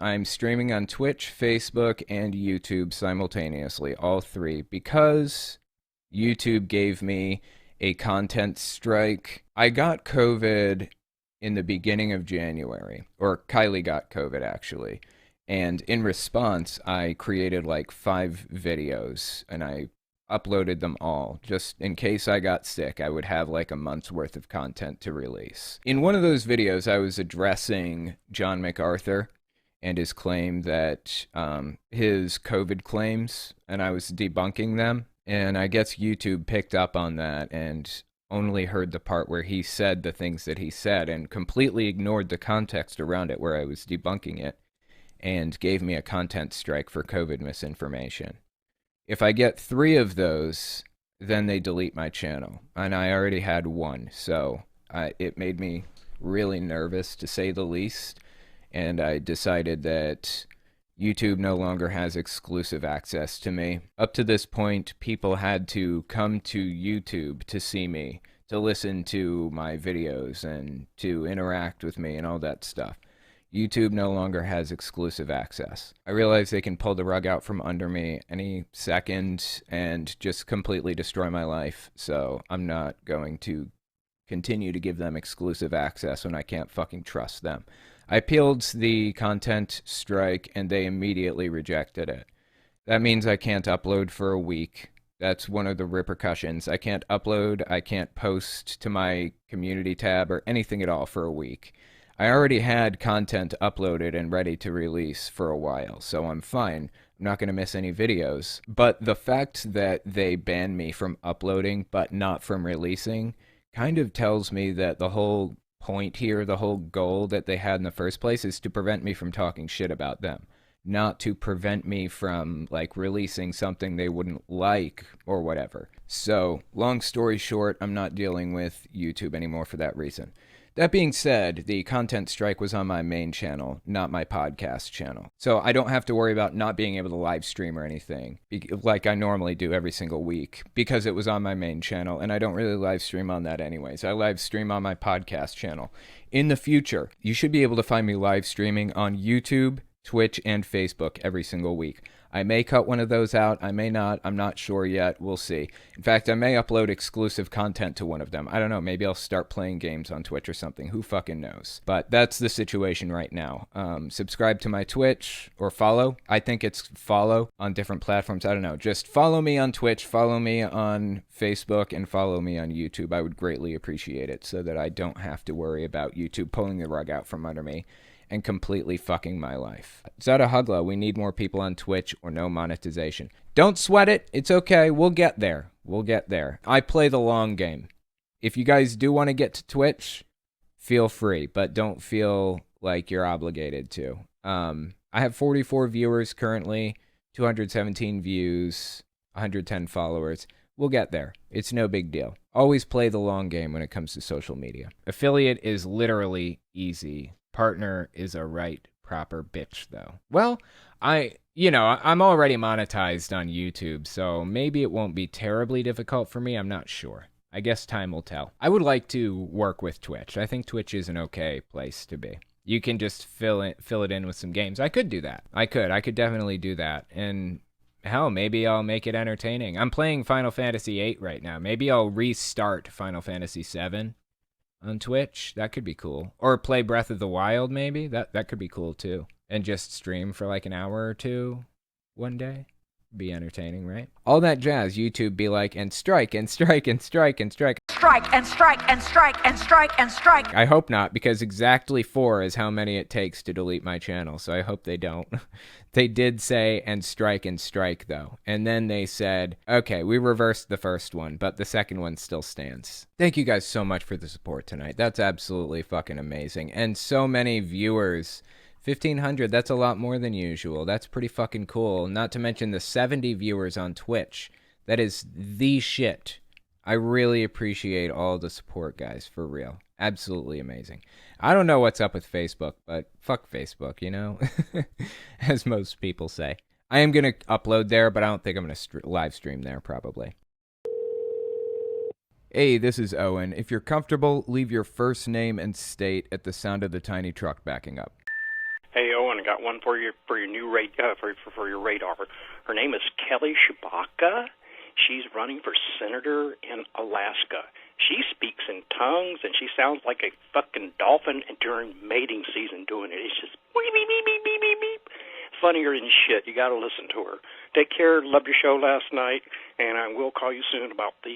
I'm streaming on Twitch, Facebook, and YouTube simultaneously, all three, because YouTube gave me a content strike. I got COVID in the beginning of January, or Kylie got COVID actually. And in response, I created like 5 videos and I uploaded them all. Just in case I got sick, I would have like a month's worth of content to release. In one of those videos, I was addressing John MacArthur and his claim that his COVID claims, and I was debunking them. And I guess YouTube picked up on that and only heard the part where he said the things that he said and completely ignored the context around it where I was debunking it and gave me a content strike for COVID misinformation. If I get 3 of those, then they delete my channel. And I already had 1, so it made me really nervous, to say the least. And I decided that YouTube no longer has exclusive access to me. Up to this point, people had to come to YouTube to see me, to listen to my videos, and to interact with me and all that stuff. YouTube no longer has exclusive access. I realize they can pull the rug out from under me any second and just completely destroy my life, so I'm not going to continue to give them exclusive access when I can't fucking trust them. I appealed the content strike and they immediately rejected it. That means I can't upload for a week. That's one of the repercussions. I can't upload, I can't post to my community tab or anything at all for a week. I already had content uploaded and ready to release for a while, so I'm fine. I'm not going to miss any videos. But the fact that they banned me from uploading but not from releasing kind of tells me that the whole point here, the whole goal that they had in the first place, is to prevent me from talking shit about them, not to prevent me from like releasing something they wouldn't like or whatever. So long story short, I'm not dealing with YouTube anymore for that reason. That being said, the content strike was on my main channel, not my podcast channel. So I don't have to worry about not being able to live stream or anything like I normally do every single week, because it was on my main channel, and I don't really live stream on that anyways. I live stream on my podcast channel. In the future, you should be able to find me live streaming on YouTube, Twitch, and Facebook every single week. I may cut one of those out, I may not, I'm not sure yet, we'll see. In fact, I may upload exclusive content to one of them. I don't know, maybe I'll start playing games on Twitch or something, who fucking knows. But that's the situation right now. Subscribe to my Twitch, or follow. I think it's follow on different platforms, I don't know. Just follow me on Twitch, follow me on Facebook, and follow me on YouTube. I would greatly appreciate it, so that I don't have to worry about YouTube pulling the rug out from under me and completely fucking my life. Zada Hugla, we need more people on Twitch or no monetization. Don't sweat it. It's okay. We'll get there. We'll get there. I play the long game. If you guys do want to get to Twitch, feel free, but don't feel like you're obligated to. I have 44 viewers currently, 217 views, 110 followers. We'll get there. It's no big deal. Always play the long game when it comes to social media. Affiliate is literally easy. Partner is a right proper bitch, though. Well, I'm already monetized on YouTube, so maybe it won't be terribly difficult for me. I'm not sure. I guess time will tell. I would like to work with Twitch. I think Twitch is an okay place to be. You can just fill it in with some games. I could do that. I could definitely do that. And hell, maybe I'll make it entertaining. I'm playing Final Fantasy VIII right now. Maybe I'll restart Final Fantasy VII on Twitch. That could be cool. Or play Breath of the Wild, maybe. That could be cool too. And just stream for like an hour or two one day. Be entertaining, right? All that jazz. YouTube be like, and strike, and strike, and strike, and strike. Strike, and strike, and strike, and strike, and strike. I hope not, because exactly 4 is how many it takes to delete my channel, so I hope they don't. They did say, and strike, though. And then they said, okay, we reversed the first one, but the second one still stands. Thank you guys so much for the support tonight. That's absolutely fucking amazing. And so many viewers. 1,500, that's a lot more than usual. That's pretty fucking cool. Not to mention the 70 viewers on Twitch. That is the shit. I really appreciate all the support, guys, for real. Absolutely amazing. I don't know what's up with Facebook, but fuck Facebook, you know? As most people say. I am going to upload there, but I don't think I'm going to live stream there, probably. Hey, this is Owen. If you're comfortable, leave your first name and state at the sound of the tiny truck backing up. Hey, Owen, got one for your new for your radar. Her name is Kelly Shabaka. She's running for senator in Alaska. She speaks in tongues, and she sounds like a fucking dolphin during mating season doing it. It's just beep, beep, beep, beep, beep, beep, beep. Funnier than shit. You got to listen to her. Take care. Loved your show last night, and I will call you soon about the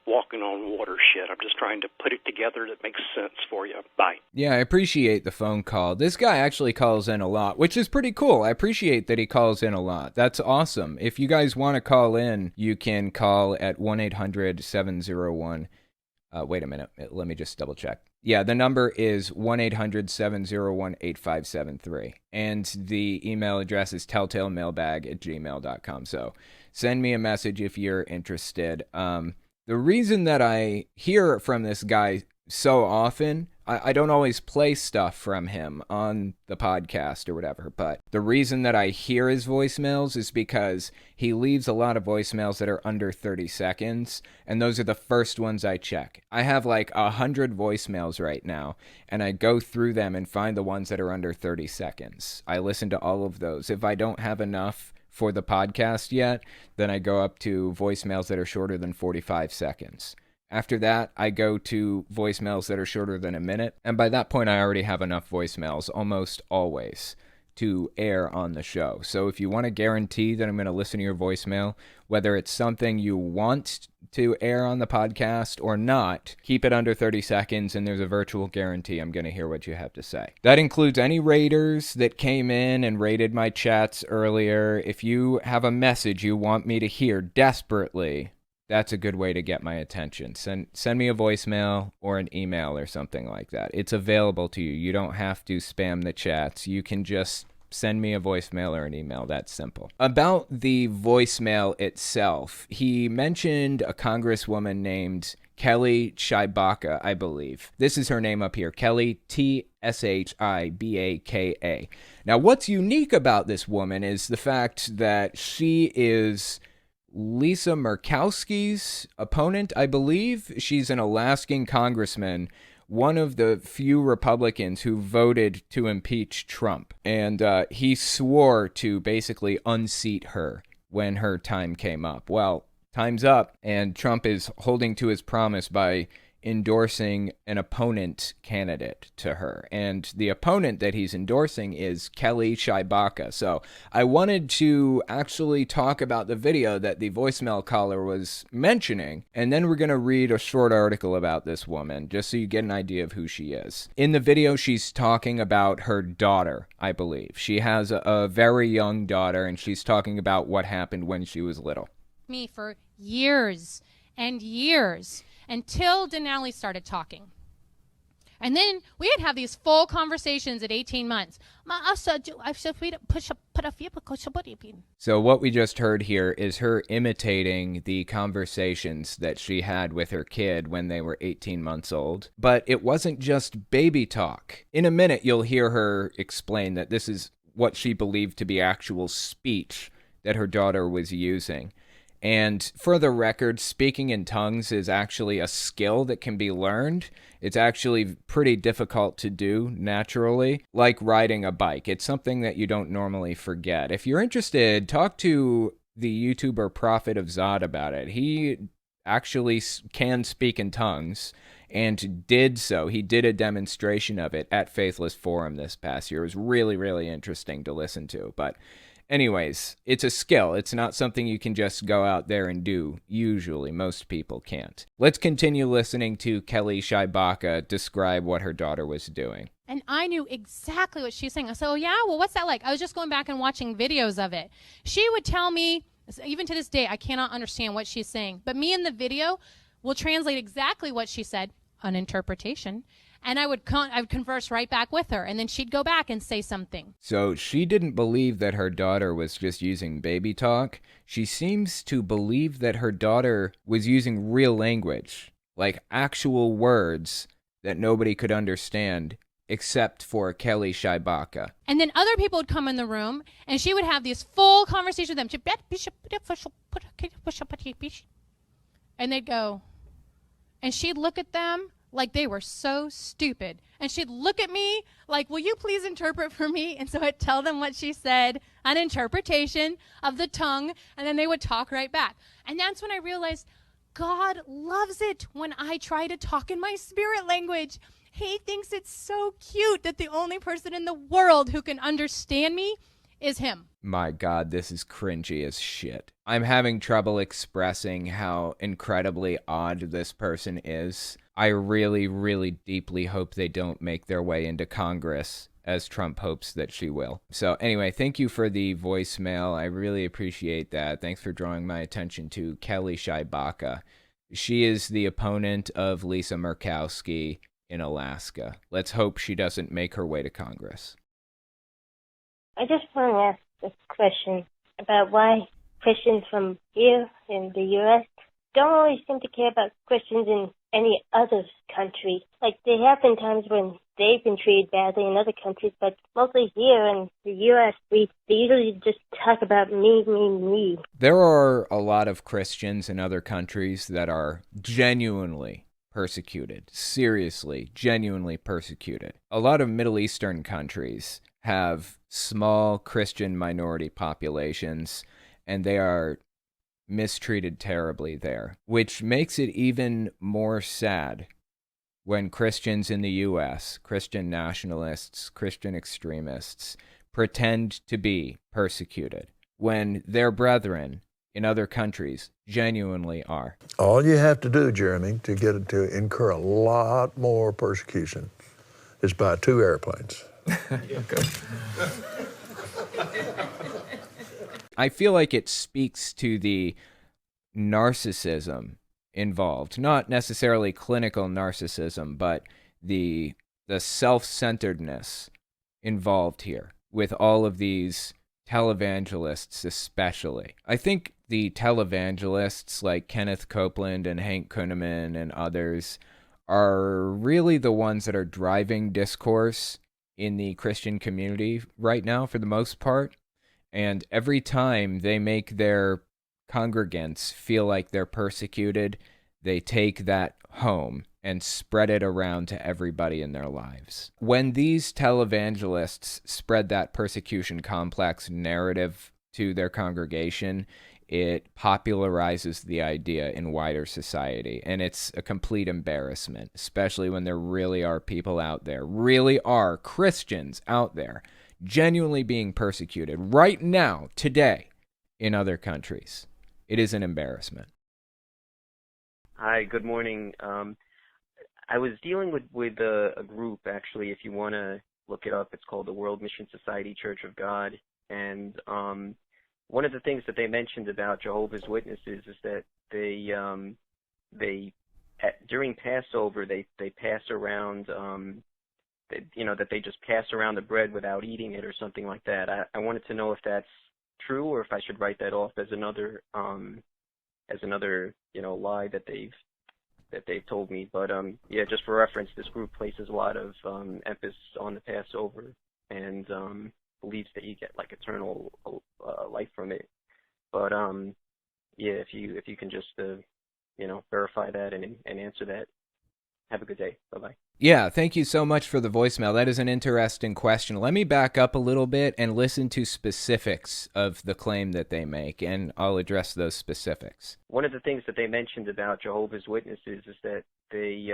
walking on water shit. I'm just trying to put it together that makes sense for you. Bye. Yeah, I appreciate the phone call. This guy actually calls in a lot, which is pretty cool. I appreciate that he calls in a lot. That's awesome. If you guys want to call in, you can call at 1-800-701. Wait a minute. Let me just double check. Yeah, the number is 1-800-701-8573. And the email address is telltalemailbag@gmail.com. So send me a message if you're interested. The reason that I hear from this guy so often, I don't always play stuff from him on the podcast or whatever, but the reason that I hear his voicemails is because he leaves a lot of voicemails that are under 30 seconds, and those are the first ones I check. I have like 100 voicemails right now, and I go through them and find the ones that are under 30 seconds. I listen to all of those. If I don't have enough for the podcast yet, then I go up to voicemails that are shorter than 45 seconds. After that, I go to voicemails that are shorter than a minute, and by that point, I already have enough voicemails, almost always, to air on the show. So if you want to guarantee that I'm going to listen to your voicemail, whether it's something you want to air on the podcast or not, keep it under 30 seconds, and there's a virtual guarantee I'm going to hear what you have to say. That includes any raiders that came in and raided my chats earlier. If you have a message you want me to hear desperately, that's a good way to get my attention. Send me a voicemail or an email or something like that. It's available to you. You don't have to spam the chats. You can just send me a voicemail or an email. That's simple. About the voicemail itself, he mentioned a congresswoman named Kelly Shabaka, I believe. This is her name up here, Kelly Tshibaka. Now, what's unique about this woman is the fact that she is Lisa Murkowski's opponent, I believe. She's an Alaskan congressman, one of the few Republicans who voted to impeach Trump. And he swore to basically unseat her when her time came up. Well, time's up, and Trump is holding to his promise by endorsing an opponent candidate to her. And the opponent that he's endorsing is Kelly Shabaka. So I wanted to actually talk about the video that the voicemail caller was mentioning, and then we're going to read a short article about this woman, just so you get an idea of who she is. In the video, she's talking about her daughter, I believe. She has a very young daughter, and she's talking about what happened when she was little. Me for years and years, until Denali started talking. And then we would have these full conversations at 18 months. So what we just heard here is her imitating the conversations that she had with her kid when they were 18 months old. But it wasn't just baby talk. In a minute, you'll hear her explain that this is what she believed to be actual speech that her daughter was using. And for the record, speaking in tongues is actually a skill that can be learned. It's actually pretty difficult to do naturally, like riding a bike. It's something that you don't normally forget. If you're interested, talk to the YouTuber Prophet of Zod about it. He actually can speak in tongues and did so. He did a demonstration of it at Faithless Forum this past year. It was really, really interesting to listen to. But anyways, it's a skill. It's not something you can just go out there and do. Usually, most people can't. Let's continue listening to Kelly Shabaka describe what her daughter was doing. And I knew exactly what she's saying. I said, oh, yeah? Well, what's that like? I was just going back and watching videos of it. She would tell me, even to this day, I cannot understand what she's saying. But me in the video will translate exactly what she said, an interpretation. And I would converse right back with her, and then she'd go back and say something. So she didn't believe that her daughter was just using baby talk. She seems to believe that her daughter was using real language, like actual words that nobody could understand except for Kelly Shabaka. And then other people would come in the room, and she would have these full conversations with them. And they'd go, and she'd look at them like they were so stupid. And she'd look at me like, will you please interpret for me? And so I'd tell them what she said, an interpretation of the tongue, and then they would talk right back. And that's when I realized God loves it when I try to talk in my spirit language. He thinks it's so cute that the only person in the world who can understand me is him. My God, this is cringy as shit. I'm having trouble expressing how incredibly odd this person is. I really, really deeply hope they don't make their way into Congress, as Trump hopes that she will. So anyway, thank you for the voicemail. I really appreciate that. Thanks for drawing my attention to Kelly Shibaka. She is the opponent of Lisa Murkowski in Alaska. Let's hope she doesn't make her way to Congress. I just want to ask a question about why Christians from here in the U.S. don't always seem to care about Christians in any other country. Like, there have been times when they've been treated badly in other countries, but mostly here in the U.S., they usually just talk about me, me, me. There are a lot of Christians in other countries that are genuinely persecuted, seriously, genuinely persecuted. A lot of Middle Eastern countries have small Christian minority populations, and they are mistreated terribly there, which makes it even more sad when Christians in the U.S., Christian nationalists, Christian extremists, pretend to be persecuted when their brethren in other countries genuinely are. All you have to do, Jeremy, to incur a lot more persecution is buy 2 airplanes. Okay. I feel like it speaks to the narcissism involved, not necessarily clinical narcissism, but the self-centeredness involved here with all of these televangelists especially. I think the televangelists like Kenneth Copeland and Hank Kunneman and others are really the ones that are driving discourse in the Christian community right now for the most part. And every time they make their congregants feel like they're persecuted, they take that home and spread it around to everybody in their lives. When these televangelists spread that persecution complex narrative to their congregation, it popularizes the idea in wider society, and it's a complete embarrassment, especially when there really are people out there, really are Christians out there, genuinely being persecuted right now, today, in other countries. It is an embarrassment. Hi, good morning. I was dealing with a group, actually, if you want to look it up. It's called the World Mission Society Church of God, and one of the things that they mentioned about Jehovah's Witnesses is that they during Passover they pass around that they just pass around the bread without eating it or something like that. I wanted to know if that's true or if I should write that off as another lie that they've told me. But yeah, just for reference, this group places a lot of emphasis on the Passover and believes that you get like eternal life from it. But yeah, if you can just verify that and answer that. Have a good day. Bye-bye. Yeah, thank you so much for the voicemail. That is an interesting question. Let me back up a little bit and listen to specifics of the claim that they make, and I'll address those specifics. One of the things that they mentioned about Jehovah's Witnesses is that they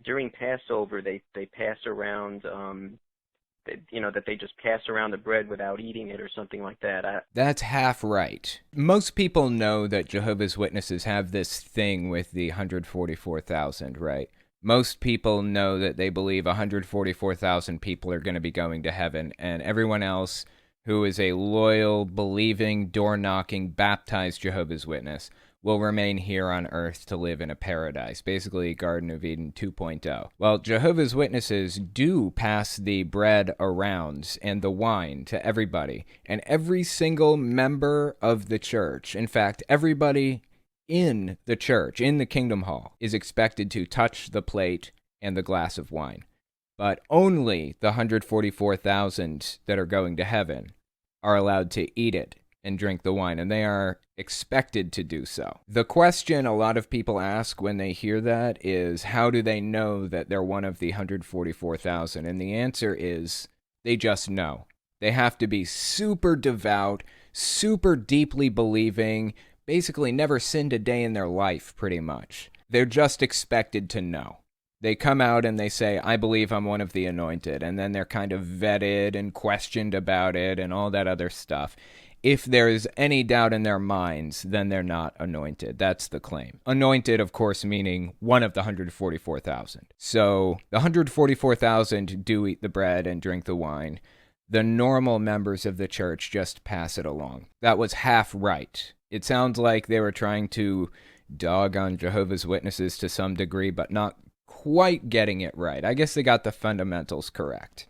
during Passover they pass around that they just pass around the bread without eating it or something like that. That's half right. Most people know that Jehovah's Witnesses have this thing with the 144,000, right? Most people know that they believe 144,000 people are going to be going to heaven, and everyone else who is a loyal, believing, door-knocking, baptized Jehovah's Witness will remain here on earth to live in a paradise, basically Garden of Eden 2.0. Well, Jehovah's Witnesses do pass the bread around and the wine to everybody, and every single member of the church, in fact, everybody in the church, in the Kingdom Hall, is expected to touch the plate and the glass of wine. But only the 144,000 that are going to heaven are allowed to eat it and drink the wine, and they are expected to do so. The question a lot of people ask when they hear that is, how do they know that they're one of the 144,000? And the answer is, they just know. They have to be super devout, super deeply believing, basically never sinned a day in their life, pretty much. They're just expected to know. They come out and they say, I believe I'm one of the anointed, and then they're kind of vetted and questioned about it and all that other stuff. If there's any doubt in their minds, then they're not anointed. That's the claim. Anointed, of course, meaning one of the 144,000. So the 144,000 do eat the bread and drink the wine. The normal members of the church just pass it along. That was half right. It sounds like they were trying to dog on Jehovah's Witnesses to some degree, but not quite getting it right. I guess they got the fundamentals correct.